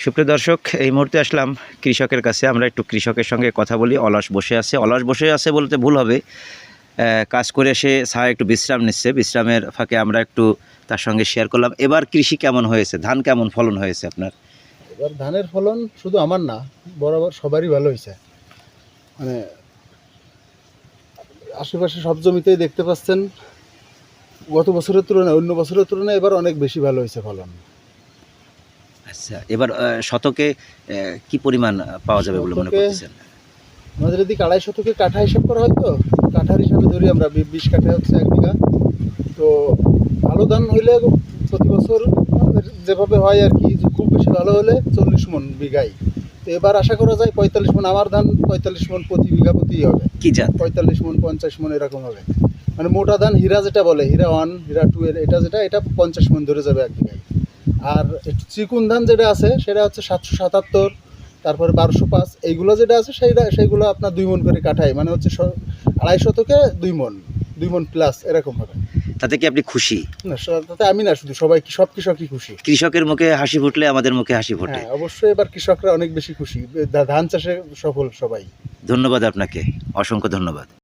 সুপ্রিয় দর্শক, এই মুহূর্তে আসলাম কৃষকের কাছে। আমরা একটু কৃষকের সঙ্গে কথা বলি। অলস বসে আছে বলতে ভুল হবে, কাজ করে এসে ছায়া একটু বিশ্রাম নিচ্ছে। বিশ্রামের ফাঁকে আমরা একটু তার সঙ্গে শেয়ার করলাম। এবার কৃষি কেমন হয়েছে, ধান কেমন ফলন হয়েছে আপনার? এবার ধানের ফলন শুধু আমার না, বরাবর সবারই ভালো হয়েছে। মানে আশেপাশে সব জমিতেই দেখতে পাচ্ছেন গত বছরের তুলনায়, অন্য বছরের তুলনায় এবার অনেক বেশি ভালো হয়েছে ফলন। আচ্ছা, এবার শতকে কি পরিমাণ পাওয়া যাবে বলে মনে শতকে করতেছেন? আমাদের এদিকে 2.5 শতকে কাঠা হিসাব করা হয়, তো কাঠার হিসাবে ধরি আমরা 20 কাঠা হচ্ছে 1 বিঘা। তো ভালো ধান হইলে প্রতি বছর যেভাবে হয় আর কি, খুব বেশি ভালো হলে 40 মণ বিঘায়। তো এবার আশা করা যায় 45 মণ। আমার ধান 45 মণ প্রতি বিঘা প্রতিই হবে। কি জাত? 45 মণ 50 মণ এরকম হবে। মানে মোটা ধান হীরা যেটা বলে, হীরা 1 হীরা 2 এটা 50 মণ ধরে যাবে 1 বিঘায়। আর একটু চিকুন ধান যেটা আছে সেটা হচ্ছে 777, তারপরে 1205, এইগুলো যেটা আছে সেইগুলো আপনার 2 মণ করে কাঠায়, মানে হচ্ছে 2.5 শতকে 2 মণ, 2 মণ প্লাস এরকম হবে। তাতে কি আপনি খুশি? না, তাতে আমি না, শুধু সবাই, সব কৃষকই খুশি। কৃষকের মুখে হাসি ফুটলে আমাদের মুখে হাসি ফোটে। হ্যাঁ, অবশ্যই এবার কৃষকরা অনেক বেশি খুশি, ধান চাষে সফল সবাই। ধন্যবাদ আপনাকে, অসংখ্য ধন্যবাদ।